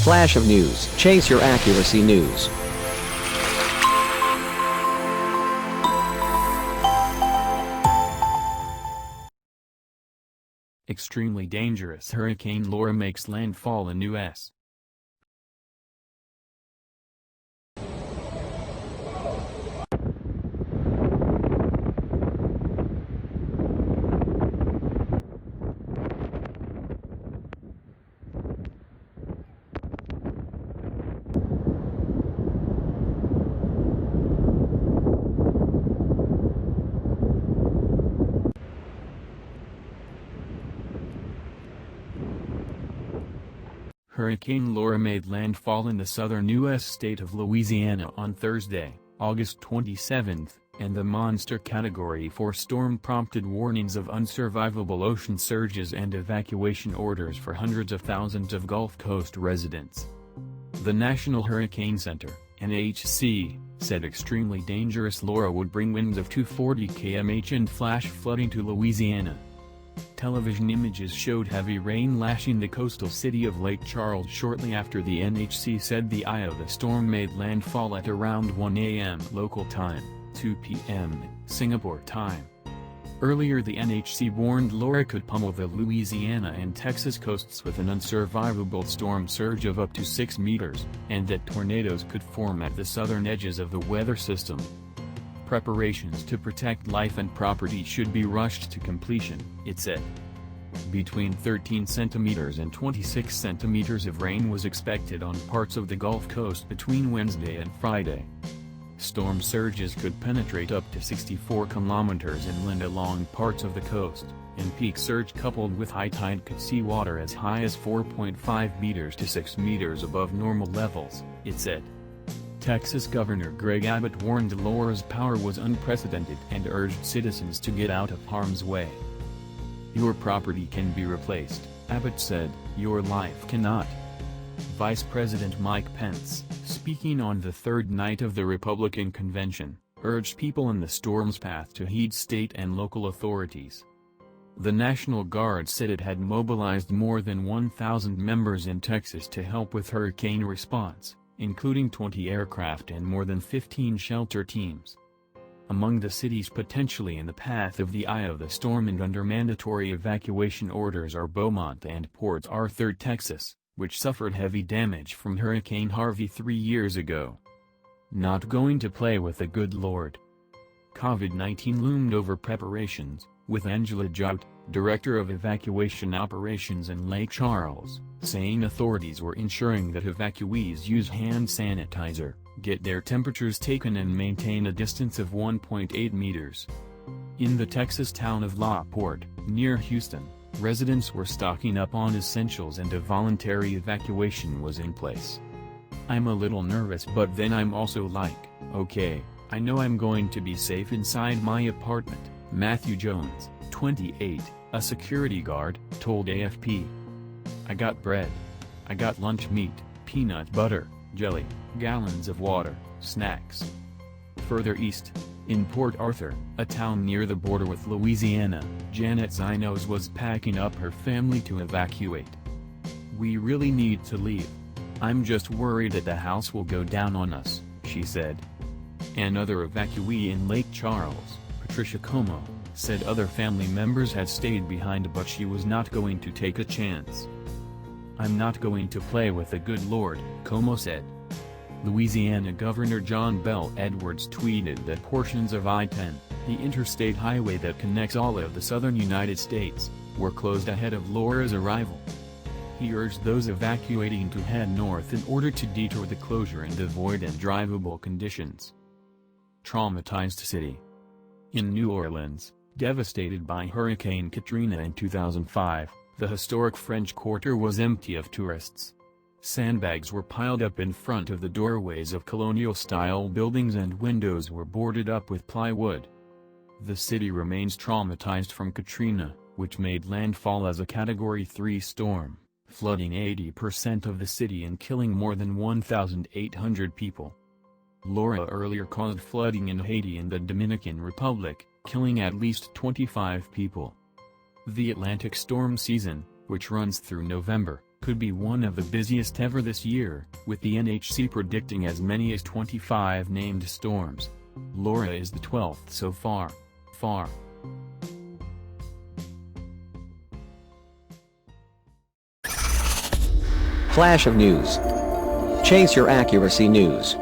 Flash of News. Chase your accuracy news. Extremely dangerous Hurricane Laura makes landfall in U.S. Hurricane Laura made landfall in the southern U.S. state of Louisiana on Thursday, August 27, and the monster Category 4 storm prompted warnings of unsurvivable ocean surges and evacuation orders for hundreds of thousands of Gulf Coast residents. The National Hurricane Center, NHC, said extremely dangerous Laura would bring winds of 240 km/h and flash flooding to Louisiana. Television images showed heavy rain lashing the coastal city of Lake Charles shortly after the NHC said the eye of the storm made landfall at around 1 a.m. local time, 2 p.m. Singapore time. Earlier the NHC warned Laura could pummel the Louisiana and Texas coasts with an unsurvivable storm surge of up to 6 meters, and that tornadoes could form at the southern edges of the weather system. Preparations to protect life and property should be rushed to completion, it said. Between 13 centimeters and 26 centimeters of rain was expected on parts of the Gulf Coast between Wednesday and Friday. Storm surges could penetrate up to 64 kilometers inland along parts of the coast, and peak surge coupled with high tide could see water as high as 4.5 meters to 6 meters above normal levels, it said. Texas Governor Greg Abbott warned Laura's power was unprecedented and urged citizens to get out of harm's way. Your property can be replaced, Abbott said, your life cannot. Vice President Mike Pence, speaking on the third night of the Republican convention, urged people in the storm's path to heed state and local authorities. The National Guard said it had mobilized more than 1,000 members in Texas to help with hurricane response, including 20 aircraft and more than 15 shelter teams. Among the cities potentially in the path of the eye of the storm and under mandatory evacuation orders are Beaumont and Port Arthur, Texas, which suffered heavy damage from Hurricane Harvey 3 years ago. Not going to play with the good Lord. COVID-19 loomed over preparations, with Angela Jout, Director of Evacuation Operations in Lake Charles, saying authorities were ensuring that evacuees use hand sanitizer, get their temperatures taken and maintain a distance of 1.8 meters. In the Texas town of La Porte, near Houston, residents were stocking up on essentials and a voluntary evacuation was in place. I'm a little nervous, but then I'm also like, okay, I know I'm going to be safe inside my apartment, Matthew Jones, 28, a security guard, told AFP. I got bread. I got lunch meat, peanut butter, jelly, gallons of water, snacks. Further east, in Port Arthur, a town near the border with Louisiana, Janet Zinos was packing up her family to evacuate. We really need to leave. I'm just worried that the house will go down on us, she said. Another evacuee in Lake Charles, Patricia Como, said other family members had stayed behind but she was not going to take a chance. I'm not going to play with the good Lord, Como said. Louisiana Governor John Bel Edwards tweeted that portions of I-10, the interstate highway that connects all of the southern United States, were closed ahead of Laura's arrival. He urged those evacuating to head north in order to detour the closure and avoid undrivable conditions. Traumatized city. In New Orleans, devastated by Hurricane Katrina in 2005, the historic French Quarter was empty of tourists. Sandbags were piled up in front of the doorways of colonial-style buildings and windows were boarded up with plywood. The city remains traumatized from Katrina, which made landfall as a Category 3 storm, flooding 80% of the city and killing more than 1,800 people. Laura earlier caused flooding in Haiti and the Dominican Republic, killing at least 25 people. The Atlantic storm season, which runs through November, could be one of the busiest ever this year, with the NHC predicting as many as 25 named storms. Laura is the 12th so far. Flash of news. Chase your accuracy news.